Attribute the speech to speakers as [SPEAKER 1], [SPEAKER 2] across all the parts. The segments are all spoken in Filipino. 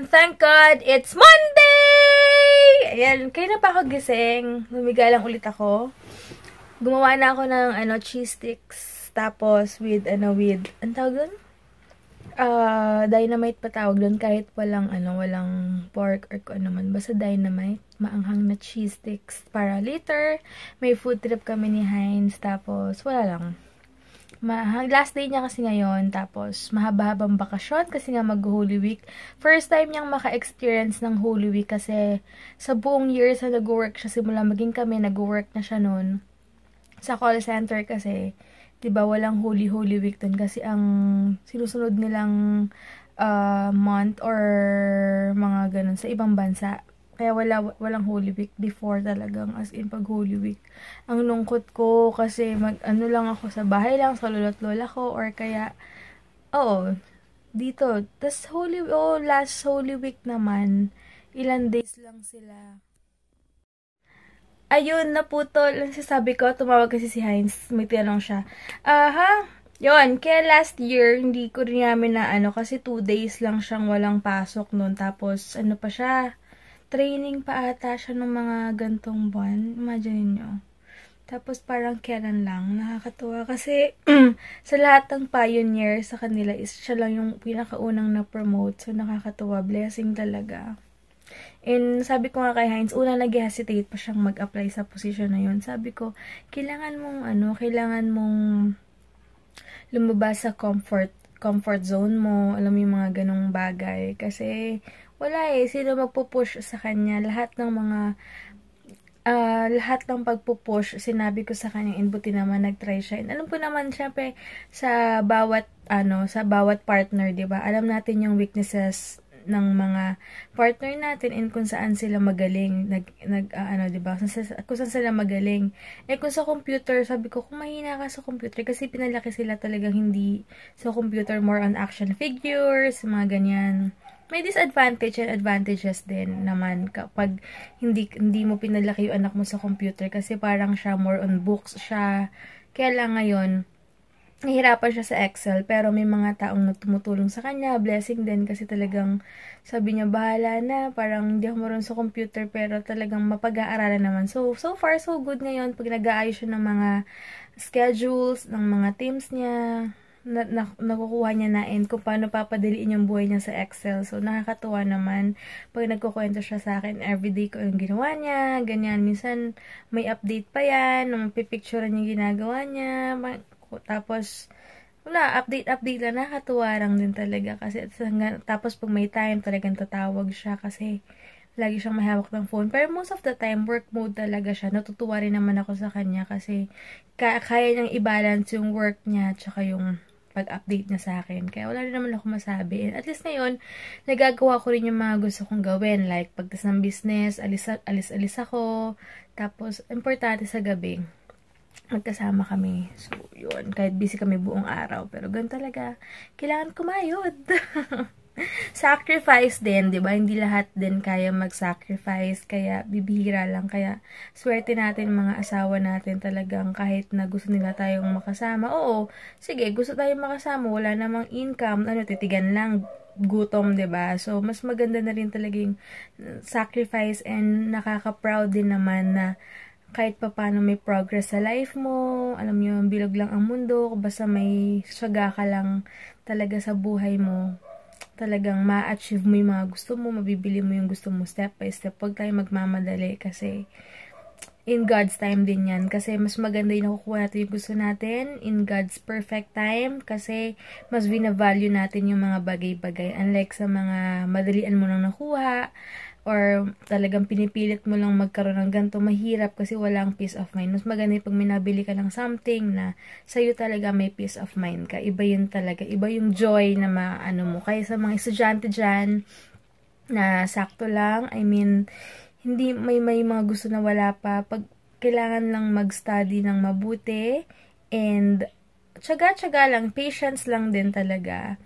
[SPEAKER 1] Ayun, thank God, it's Monday! Ayan, kayo na pa ako gising. Lumiga lang ulit ako. Gumawa na ako ng, cheese sticks. Tapos, with, ang tawag doon? Dynamite pa tawag doon. Kahit walang pork or kung ano man. Basta dynamite. Maanghang na cheese sticks. Para later, may food trip kami ni Heinz. Tapos, wala lang. Last day niya kasi ngayon, tapos mahaba-habang bakasyon kasi nga mag-Holy Week. First time niyang maka-experience ng Holy Week kasi sa buong year sa nag-work siya, simula maging kami, nag-work na siya noon. Sa call center kasi, 'di ba walang Holy Week dun kasi ang sinusunod nilang month or mga ganun sa ibang bansa. Kaya walang Holy Week before talagang as in pag Holy Week. Ang lungkot ko kasi lang ako sa bahay lang sa lolo't lola ko or kaya dito. Tas last Holy Week naman, ilan days lang sila. Ayun, naputol. Ang sasabi ko, tumawag kasi si Heinz. May tinanong siya. Yun, kaya last year, hindi ko rin namin na kasi 2 days lang siyang walang pasok noon. Tapos, pa siya, training pa ata siya ng mga gantong buwan. Imagine nyo. Tapos parang kailan lang. Nakakatuwa kasi sa lahat ng pioneer sa kanila is siya lang yung pinakaunang na-promote. So nakakatuwa. Blessing talaga. And sabi ko nga kay Heinz, una nag-hesitate pa siyang mag-apply sa position na yun. Sabi ko, kailangan mong lumabas sa comfort zone mo, alam mo yung mga ganong bagay. Kasi, wala sino magpupush sa kanya, lahat ng pagpupush, sinabi ko sa kanya, and buti naman nag-try siya. And alam ko naman, syempre, sa bawat partner, diba? Alam natin yung weaknesses ng mga partner natin and kung saan sila magaling, diba? Kung saan sila magaling. Kung sa computer, sabi ko, kung mahina ka sa computer, kasi pinalaki sila talagang hindi sa computer, more on action figures, mga ganyan. May disadvantage and advantages din naman kapag hindi mo pinalaki yung anak mo sa computer kasi parang siya more on books siya. Kaya lang ngayon, nahihirapan siya sa Excel pero may mga taong tumutulong sa kanya. Blessing din kasi talagang sabi niya bahala na, parang hindi ako marunong sa computer pero talagang mapag-aaralan naman. So far so good ngayon pag nag-aayos siya ng mga schedules, ng mga teams niya. Nakukuha niya na and kung paano papadaliin yung buhay niya sa Excel. So, nakakatuwa naman pag nagkukwento siya sa akin everyday ko yung ginawa niya, ganyan. Minsan, may update pa yan, mapipicturean yung ginagawa niya. Tapos, wala, update lang. Nakakatuwa lang din talaga. Kasi, tapos pag may time, talagang tatawag siya kasi lagi siyang mahawak ng phone. Pero most of the time, work mode talaga siya. Natutuwa rin naman ako sa kanya kasi kaya niyang i-balance yung work niya tsaka yung pag-update niya sa akin. Kaya wala rin naman ako masabi. And at least ngayon, nagagawa ko rin yung mga gusto kong gawin. Like, pagtas ng business, alis ako. Tapos, importante sa gabi, magkasama kami. So, yun. Kahit busy kami buong araw. Pero ganun talaga. Kailangan kumayod. Sacrifice din, 'di ba? Hindi lahat din kaya mag-sacrifice, kaya bibihira lang. Kaya swerte natin mga asawa natin talagang kahit na gusto nila tayong makasama. Oo, sige, gusto tayong makasama, wala namang income, titigan lang gutom, 'di ba? So mas maganda na rin talagang sacrifice and nakaka-proud din naman na kahit papaano may progress sa life mo, alam niyo, bilog lang ang mundo, basta may syaga ka lang talaga sa buhay mo. Talagang ma-achieve mo yung mga gusto mo, mabibili mo yung gusto mo step by step. Huwag tayo magmamadali kasi in God's time din yan. Kasi mas maganda yung nakukuha natin yung gusto natin in God's perfect time kasi mas binavalue natin yung mga bagay-bagay. Unlike sa mga madalian mo lang nakuha or talagang pinipilit mo lang magkaroon ng ganito, mahirap kasi walang peace of mind. Mas maganda pag may nabili ka ng something na sa'yo talaga may peace of mind ka. Iba yun talaga. Iba yung joy na mo. Kaya sa mga estudyante dyan na sakto lang, I mean, hindi may mga gusto na wala pa. Pag kailangan lang mag-study ng mabuti and tsaga-tsaga lang, patience lang din talaga.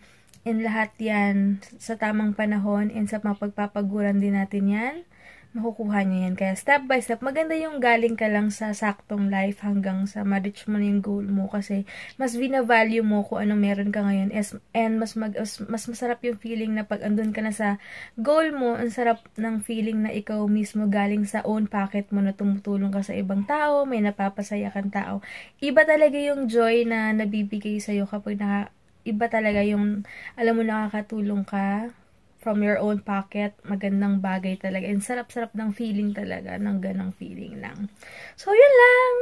[SPEAKER 1] And lahat yan sa tamang panahon and sa mapagpapaguran din natin yan. makukuha niyo yan. Kaya step by step, maganda yung galing ka lang sa saktong life hanggang sa ma-reach mo na yung goal mo kasi mas vina-value mo kung ano meron ka ngayon and mas masarap yung feeling na pag andun ka na sa goal mo, ang sarap ng feeling na ikaw mismo galing sa own pocket mo na tumutulong ka sa ibang tao, may napapasaya kang tao. Iba talaga yung joy na nabibigay sa'yo kapag iba talaga yung, alam mo, nakakatulong ka from your own pocket, magandang bagay talaga. And sarap-sarap ng feeling talaga, ng ganang feeling lang. So, yun lang.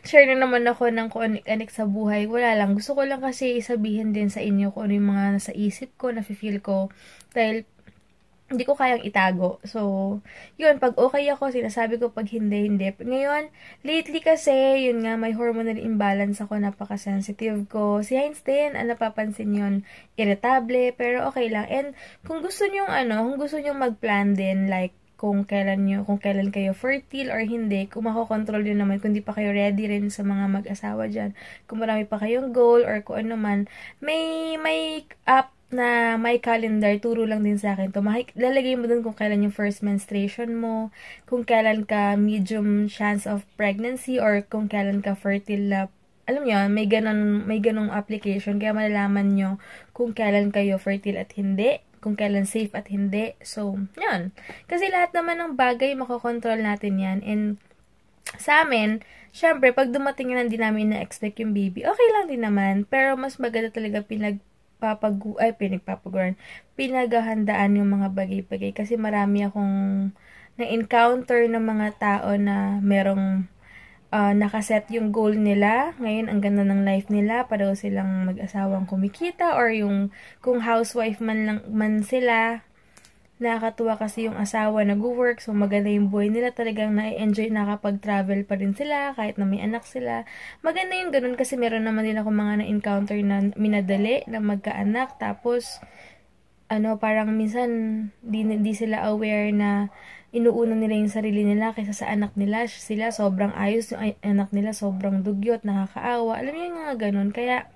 [SPEAKER 1] Share na naman ako ng kuanik-anik sa buhay. Wala lang. Gusto ko lang kasi sabihin din sa inyo kung ano yung mga nasa isip ko, na-feel ko. Dahil, hindi ko kayang itago. So, yun, pag okay ako, sinasabi ko, pag hindi, hindi. Ngayon, lately kasi, yun nga, may hormonal imbalance ako, napaka-sensitive ko. Si Heinz din, napapansin yun, irritable, pero okay lang. And, kung gusto nyo, kung gusto nyo mag-plan din, like, kung kailan kayo fertile or hindi, kung makokontrol nyo naman, kung di pa kayo ready rin sa mga mag-asawa dyan, kung marami pa kayong goal, or kung ano man, may app na may calendar, turo lang din sa akin to. Lalagay mo dun kung kailan yung first menstruation mo, kung kailan ka medium chance of pregnancy, or kung kailan ka fertile na, alam nyo, may ganong application, kaya malalaman nyo kung kailan kayo fertile at hindi, kung kailan safe at hindi. So, yun. Kasi lahat naman ng bagay, makokontrol natin yan. And, sa amin, syempre, pag dumating na hindi namin na-expect yung baby, okay lang din naman. Pero, mas maganda talaga pinaghahandaan yung mga bagay-bagay. Kasi marami akong na-encounter ng mga tao na merong nakaset yung goal nila. Ngayon, ang ganda ng life nila. Pareho silang mag-asawang kumikita, or yung kung housewife man sila, nakakatuwa kasi yung asawa nag-work, so maganda yung buhay nila, talagang na-enjoy, nakapag-travel pa rin sila, kahit na may anak sila. Maganda yung ganun kasi meron naman din ako mga na-encounter na minadali, na magkaanak, tapos, parang minsan, di sila aware na inuuna nila yung sarili nila kaysa sa anak nila. Sila sobrang ayos, yung anak nila sobrang dugyot, nakakaawa. Alam niyo yung mga ganun, kaya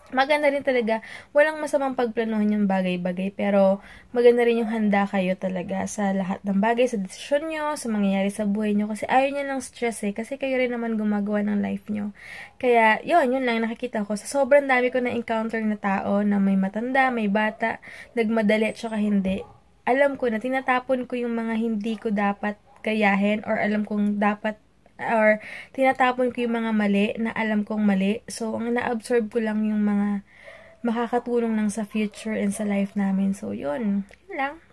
[SPEAKER 1] maganda rin talaga, walang masamang pagplanuhan yung bagay-bagay, pero maganda rin yung handa kayo talaga sa lahat ng bagay, sa desisyon nyo, sa mangyayari sa buhay nyo, kasi ayaw nyo ng stress kasi kayo rin naman gumagawa ng life nyo. Kaya, yun lang nakikita ko. Sa sobrang dami ko na-encounter na tao, na may matanda, may bata, nagmadali, tsaka hindi. Alam ko na, tinatapon ko yung mga hindi ko dapat gayahin, or alam kong dapat, or tinatapon ko yung mga mali na alam kong mali. So, ang na-absorb ko lang yung mga makakatulong lang sa future and sa life namin. So, yun lang.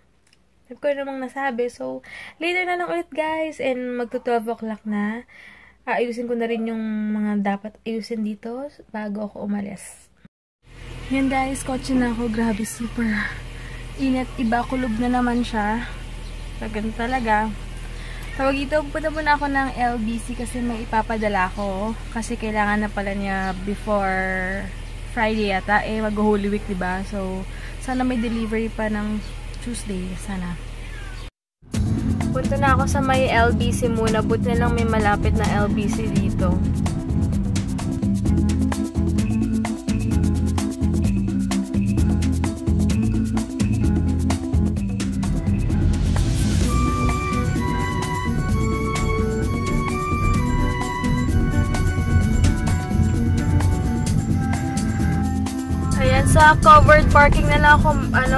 [SPEAKER 1] Sabi ko namang nasabi. So, later na lang ulit guys. And magto-12 o'clock na. Ayusin ko na rin yung mga dapat ayusin dito bago ako umalis. Yan guys, kotse na ako. Grabe, super init. Iba, kulob na naman siya. Ganun talaga. Tawag ito, punta muna ako ng LBC kasi may ipapadala ko. Kasi kailangan na pala niya before Friday yata. Mag-Holy Week, diba? So, sana may delivery pa ng Tuesday. Sana. Punta na ako sa may LBC muna. Buti na lang may malapit na LBC dito. Sa covered parking na lang ako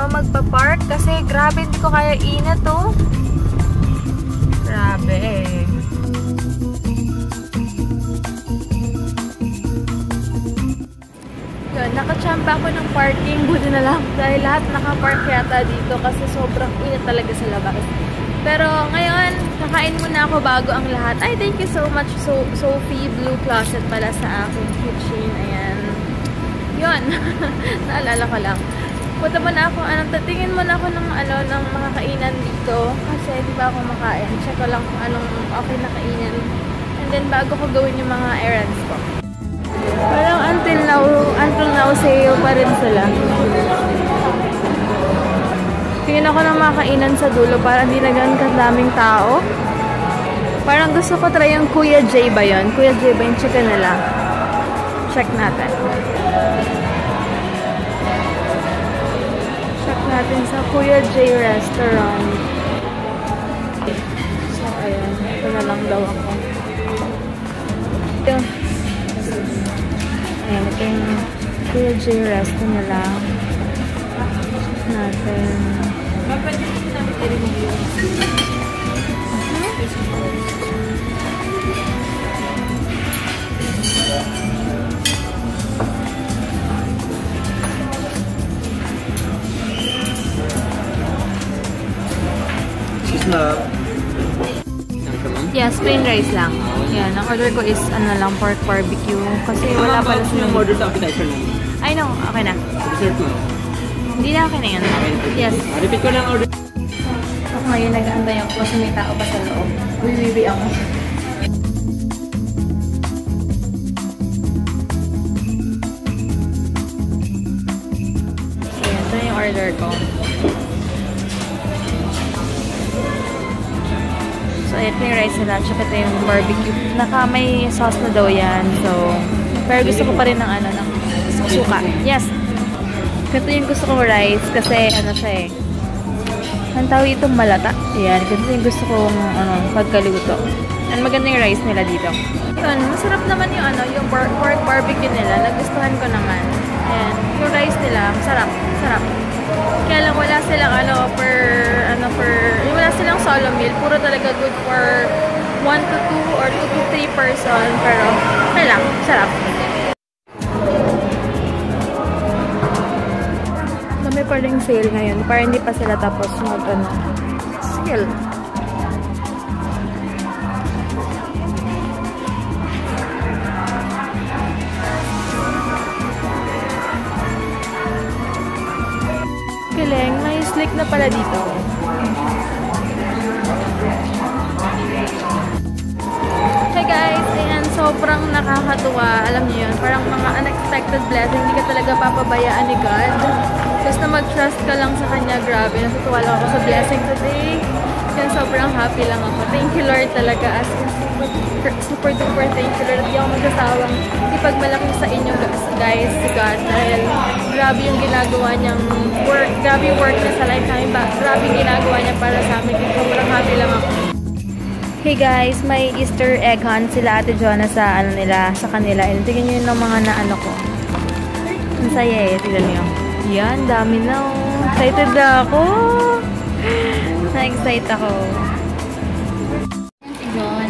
[SPEAKER 1] magpa-park kasi grabe, hindi ko kaya init to. Grabe Yun, nakachamba ako ng parking, buti na lang dahil lahat nakapark yata dito kasi sobrang init talaga sa labas. Pero ngayon, kakain muna ako bago ang lahat. Ay, thank you so much Sophie Blue Closet pala sa aking kitchen. Ayan. Yun. Naalala ko lang. Punta mo na ako, tatingin mo na ako ng makakainan dito. Kasi di ba ako makain. Check ko lang kung anong okay na kainin. And then bago ko gawin yung mga errands ko. Parang until now sale pa rin sila. Tingin ako ng makakainan sa dulo para hindi na ganun kadaming tao. Parang gusto ko try yung Kuya J ba yun? Kuya J ba yung chicken nila? Check natin. Check natin sa Kuya J Restaurant. na lang daw ako. Ito. Ayan, ito yung Kuya J resto na lang. Natin. Pwede rin namin i-remove yun. Yes, plain rice lang. Yan, ang order ko is ano lang, pork barbecue. Kasi wala pala sa
[SPEAKER 2] yung order sa appetizer lang.
[SPEAKER 1] I know, okay na.
[SPEAKER 2] Dessert mo.
[SPEAKER 1] Hindi na okay na yan. Yes.
[SPEAKER 2] Repeat ko lang order.
[SPEAKER 1] Ako ngayon nag-aantay ako kasi may tao pa sa loob. Uwi ako. So, yan. Ito yung order ko. So, ito yung rice nila. Tsaka ito yung barbecue. May sauce na daw yan. So, pero gusto ko pa rin ng ano, ng suka. Yes. Ito yung gusto kong rice kasi ano siya eh. Ang tawag itong malata. Ayan. Ito yung gusto kong ano, pagkaluto. And maganda yung rice nila dito. Yun, masarap naman yung ano, yung pork barbecue nila. Nagustuhan ko naman. Ayan. Yung rice nila, masarap. Masarap. Kaya lang wala silang wala silang solo meal. Puro talaga good for 1 to 2 or 2 to 3 person. Pero, okay lang. Sarap. May pa rin sale ngayon. Para hindi pa sila tapos sale. Galing, may slick na pala dito. Hey guys, ayan, sobrang nakakatuwa. Alam niyo yun, parang mga unexpected blessing. Hindi ka talaga papabayaan ni God. Basta mag-trust ka lang sa Kanya. Grabe, natutuwa lang ako sa blessing today. Kaya sobrang happy lang ako. Thank you Lord talaga. As super duper thank you Lord. Hindi ako magsasawang ipagmalaki sa inyo guys, si God. Dahil grabe yung ginagawa niyang work. Grabe yung work niya sa life namin. Grabe yung ginagawa niya para sa amin. Sobrang happy lang ako. Hey guys, may Easter egg hunt sila Ate Joanna sa sa kanila. And tingnan nyo yung mga naano ko. Ang saya eh, tingnan nyo. Yan, dami na oh. Excited na ako. Na-excite ako.
[SPEAKER 3] Si John.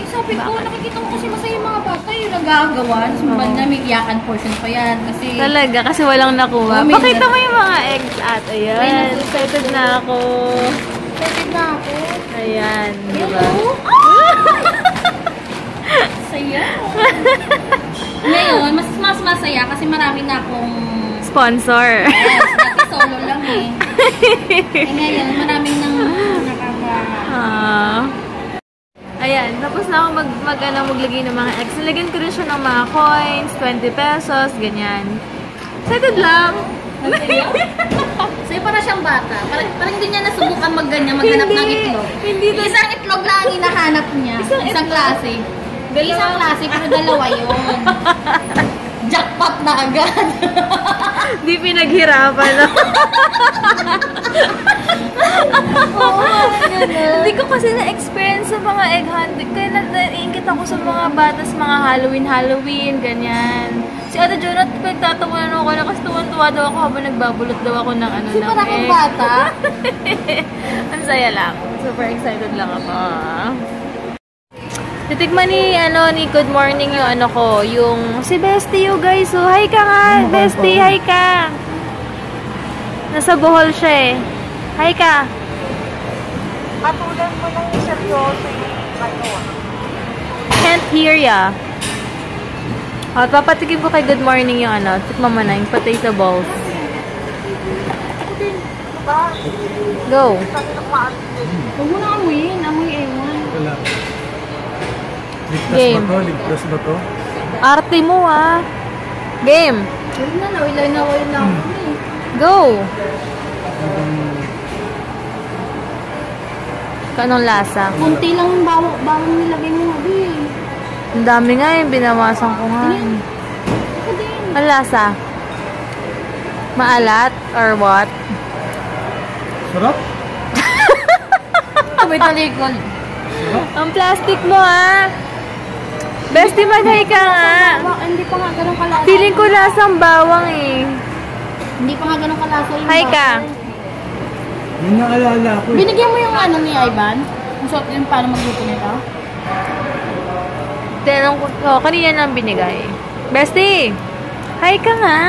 [SPEAKER 3] Sabi ko, nakikita ko kasi masaya yung mga bata yung nagagawa. Sumbad na may iyakan portion pa yan. Kasi
[SPEAKER 1] talaga, kasi walang nakuha. Pakita mo yung mga eggs at ayan. Excited na ako.
[SPEAKER 3] excited na ako.
[SPEAKER 1] Ayan, diba?
[SPEAKER 3] Saya. Ngayon, mas masaya kasi marami na akong
[SPEAKER 1] sponsor.
[SPEAKER 3] Yes, dati solo lang eh. Ngayon, maraming nang
[SPEAKER 1] Ayan, tapos na ako maglagay ng mga eggs. Nilagyan ko rin siya ng mga coins, 20 pesos, ganyan. Excited lang.
[SPEAKER 3] Sa'yo para siyang bata. Parang hindi niya nasubukan maghanap ng itlog. Isang itlog lang ang hinahanap niya. Isang klase. Isang klase, pero dalawa yun. Jackpot na agad.
[SPEAKER 1] Di pinaghirapan. Hindi ko kasi na-experience sa mga egg hunting. Kaya naiingit ako sa mga bata sa mga Halloween, ganyan. Si Ate Jonat, nagtatawanan ako na kasi tuwan-tuwa daw ako habang nagbabulot daw ako ng
[SPEAKER 3] kasi para kang bata.
[SPEAKER 1] Ang saya lang. Super excited lang ako. Titikman ni Good Morning yung yung si Bestie you guys. So, hi ka nga, Bestie, hi ka. Nasa Bohol siya eh. Hi ka.
[SPEAKER 4] Patulan mo lang yung seryoso yung
[SPEAKER 1] Can't hear ya. At papatikim ko kay Good Morning yung tikman mo na yung potato balls. Go.
[SPEAKER 3] Huwag mo na amuyin. Amoy ewan.
[SPEAKER 4] Wala.
[SPEAKER 1] Game.
[SPEAKER 4] Ligtas ba to?
[SPEAKER 1] Arte mo ah. Game.
[SPEAKER 3] Huwag na, nawilay na ako eh.
[SPEAKER 1] Go. Kanong lasa?
[SPEAKER 3] Kunti lang yung bawang nilagay mo.
[SPEAKER 1] Ang dami nga yung binawasan ko nga.
[SPEAKER 3] Ako din.
[SPEAKER 1] Ang lasa? Maalat or what?
[SPEAKER 4] Sarap?
[SPEAKER 3] Sabay talikod.
[SPEAKER 4] Sarap.
[SPEAKER 1] Ang plastic mo, ha? Bestie, mag-hi ka nga.
[SPEAKER 3] Hindi pa nga ganun kalasa.
[SPEAKER 1] Feeling ko lasang bawang eh.
[SPEAKER 3] Hindi pa nga ganun kalasa yung
[SPEAKER 1] Hi ka.
[SPEAKER 4] Yung naalala ko.
[SPEAKER 3] Binigyan mo yung ano ni Ivan? Yung paano magluto nito?
[SPEAKER 1] Tinanong ko, kanina nang binigay. Bestie, hi ka nga.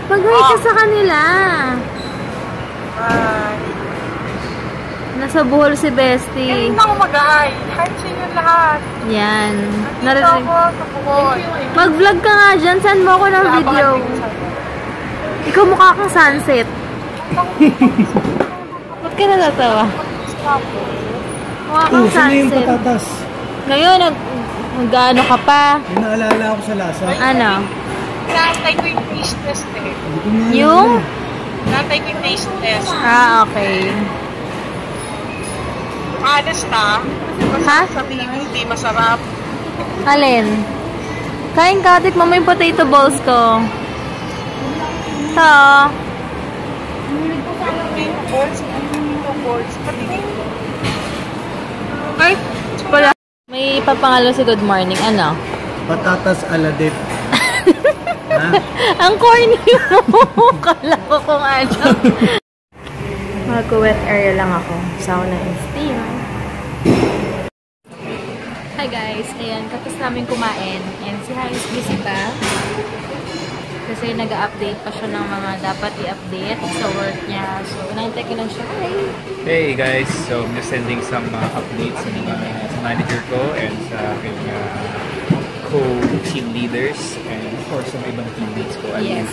[SPEAKER 1] Mag-hi ka sa kanila. Nasa Bohol si Bestie.
[SPEAKER 4] Hindi na ako mag-aay. Hi sa inyo lahat.
[SPEAKER 1] Yan.
[SPEAKER 4] Dito
[SPEAKER 1] Narinig.
[SPEAKER 4] ako sa Bukod.
[SPEAKER 1] Mag-vlog ka nga dyan. Send mo ako ng video. Ikaw mukha kang sunset. Ba't ka natatawa? Mukha kang
[SPEAKER 4] Saan yung
[SPEAKER 1] sunset.
[SPEAKER 4] patatas?
[SPEAKER 1] Ngayon, nag-ano ka pa?
[SPEAKER 4] Yung naalala ko sa lasa.
[SPEAKER 1] Ano?
[SPEAKER 5] Naantay ko yung taste test eh.
[SPEAKER 4] Hindi ko na
[SPEAKER 1] Yung?
[SPEAKER 5] Naantay ko yung taste test.
[SPEAKER 1] Ah, okay.
[SPEAKER 5] Honest na.
[SPEAKER 1] Ha?
[SPEAKER 5] Sabihin mo hindi masarap.
[SPEAKER 1] Alin? Kain ka, tikman mo yung potato balls ko. Ito.
[SPEAKER 5] Potato balls. Potato balls. Patingin.
[SPEAKER 1] Ay, wala. May papangalo si Good Morning. Ano?
[SPEAKER 4] Patatas aladip. Ha?
[SPEAKER 1] Ang corny mo. Kala ko kung ano. Mag-wet area lang ako. Sauna and steam. Hi guys. Ayan, tapos namin kumain. And si Hines busy pa. Kasi nag-update pa siya ng mga dapat i-update sa work niya. So, inaantay ko lang siya. Hi!
[SPEAKER 6] Hey guys, so I'm just sending some updates sa manager ko and sa aking co-team leaders and of course sa ibang teammates ko.
[SPEAKER 1] Yes.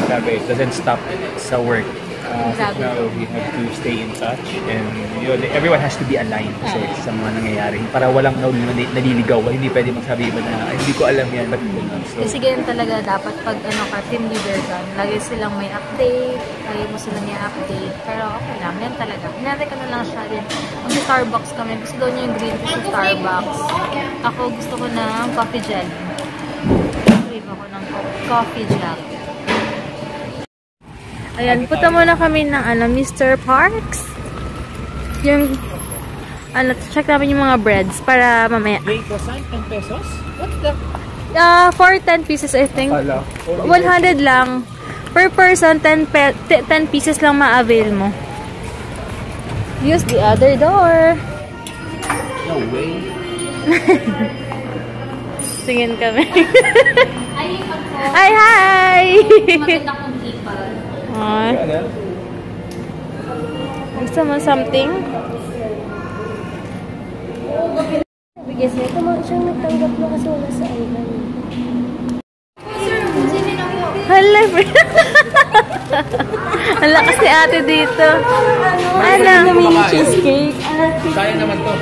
[SPEAKER 6] Grabe, it doesn't stop sa work.
[SPEAKER 1] Exactly.
[SPEAKER 6] Now we have to stay in touch and yun, everyone has to be aligned kasi sa mga nangyayari. Para walang naliligaw, hindi pwede magsabi iba na hindi ko alam yan. But, so,
[SPEAKER 1] Kasi ganyan talaga dapat pag ano ka, team leader ka, lagi silang may update, lagi mo silang i-update. Pero okay lang, yan talaga. Hinatay ko na lang siya din. Mag-Starbucks kami. Gusto daw niya yung green tea sa Starbucks. Ako gusto ko ng coffee jelly. Crave ako ng coffee jelly. Ayan, punta muna kami ng ano, Mr. Parks. Yung, ano, check namin yung mga breads para mamaya.
[SPEAKER 6] wait, saan? 10 pesos?
[SPEAKER 1] What's the... for 10 pieces, I think.
[SPEAKER 6] Hala.
[SPEAKER 1] 100 lang. Per person, 10 pieces lang ma-avail mo. Use the other door.
[SPEAKER 6] No way.
[SPEAKER 1] Tingin kami.
[SPEAKER 3] Ay, ako.
[SPEAKER 1] Ay, hi!
[SPEAKER 3] Maganda kong people.
[SPEAKER 1] Ay. Gusto mo something?
[SPEAKER 7] Bigyan siya. Ito mga siyang nagtanggap mo kasi wala sa Ivan.
[SPEAKER 1] Hala, hala kasi ate dito. Ano?
[SPEAKER 7] Mini cheesecake.
[SPEAKER 6] Kaya naman to.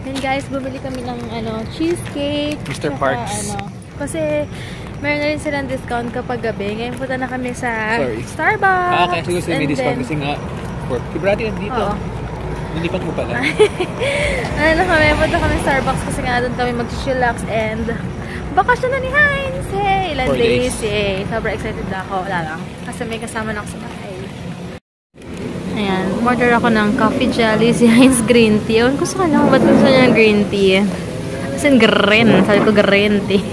[SPEAKER 1] And guys, bumili kami ng ano, cheesecake.
[SPEAKER 6] Mr.
[SPEAKER 1] Tsaka,
[SPEAKER 6] Parks.
[SPEAKER 1] Ano, kasi meron na rin silang discount kapag gabi. Ngayon punta na kami sa
[SPEAKER 6] Sorry.
[SPEAKER 1] Starbucks.
[SPEAKER 6] Kaya siguro may
[SPEAKER 1] And
[SPEAKER 6] discount
[SPEAKER 1] then,
[SPEAKER 6] kasi nga for Kibrati dito.
[SPEAKER 1] Oo.
[SPEAKER 6] Nilipat mo pala.
[SPEAKER 1] Ano na kami, punta kami sa Starbucks kasi nga doon kami mag-chillax and bakasyon na ni Hines. Hey, ilan
[SPEAKER 6] 4 days.
[SPEAKER 1] days. Hey, sobrang excited na ako. Wala lang. Kasi may kasama na ako sa bahay. Ayan, order ako ng coffee jelly, si Heinz green tea. Ewan ko sa kanya kung ba't gusto niya ng green tea. As in green. Sabi ko green tea.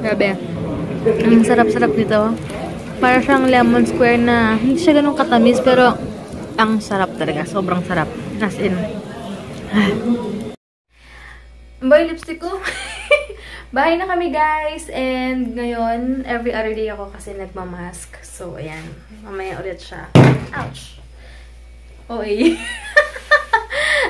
[SPEAKER 1] Grabe. Ang sarap-sarap nito. Para siyang lemon square na hindi siya ganun katamis pero ang sarap talaga. Sobrang sarap. As in. Boy, lipstick ko. Bahay na kami guys. And ngayon, every other day ako kasi nagmamask. So, ayan. Mamaya ulit siya. Ouch! Okay.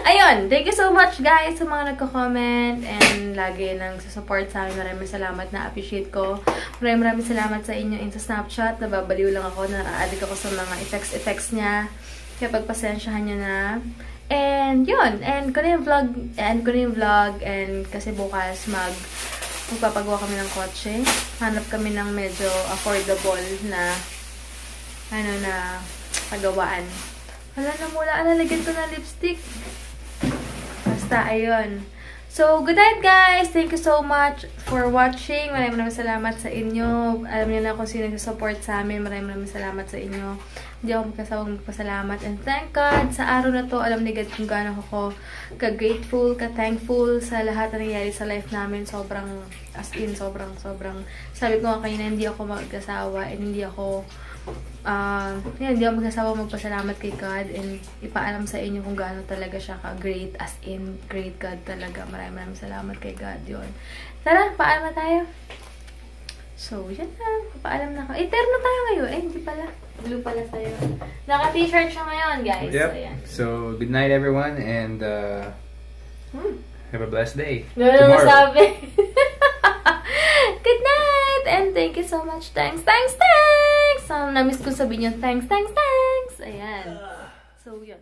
[SPEAKER 1] Ayun. Thank you so much guys sa mga nagko-comment and lagi nang susupport sa amin. Maraming salamat, na appreciate ko. Maraming salamat sa inyo sa Snapchat. Nababaliw lang ako. Na-addict ako sa mga effects niya. Kaya pagpasensyahan nyo na. And yun, and ko na yung vlog, and kasi bukas magpapagawa kami ng kotse. Hanap kami ng medyo affordable na na pagawaan. Wala na mula, lalagyan ko ng lipstick. Basta, ayun. So, good night guys! Thank you so much for watching. Maraming salamat sa inyo. Alam niyo na kung sino nag-support sa amin. Maraming salamat sa inyo. Hindi ako magkasawang magpasalamat. And thank God, sa araw na to, alam ni God kung gaano ako ka-grateful, ka-thankful sa lahat na nangyari sa life namin. Sobrang, as in, sobrang. Sabi ko nga kanina, hindi ako magkasawa and hindi ako hindi ako magsasawa magpasalamat kay God and ipaalam sa inyo kung gaano talaga siya ka-great, as in, great God talaga. Maraming salamat kay God yun. Tara, paalam na tayo. So, yan na. Paalam na ako. Eterno tayo ngayon. Eh, hindi pala. Blue pala sa'yo. Naka-t-shirt siya ngayon, guys.
[SPEAKER 6] Yep.
[SPEAKER 1] So, yan.
[SPEAKER 6] So, good night everyone and have a blessed day.
[SPEAKER 1] Ano masabi? Good night! And thank you so much. Thanks! Na-miss ko sabihin yun. Thanks! Ayan. So, yun.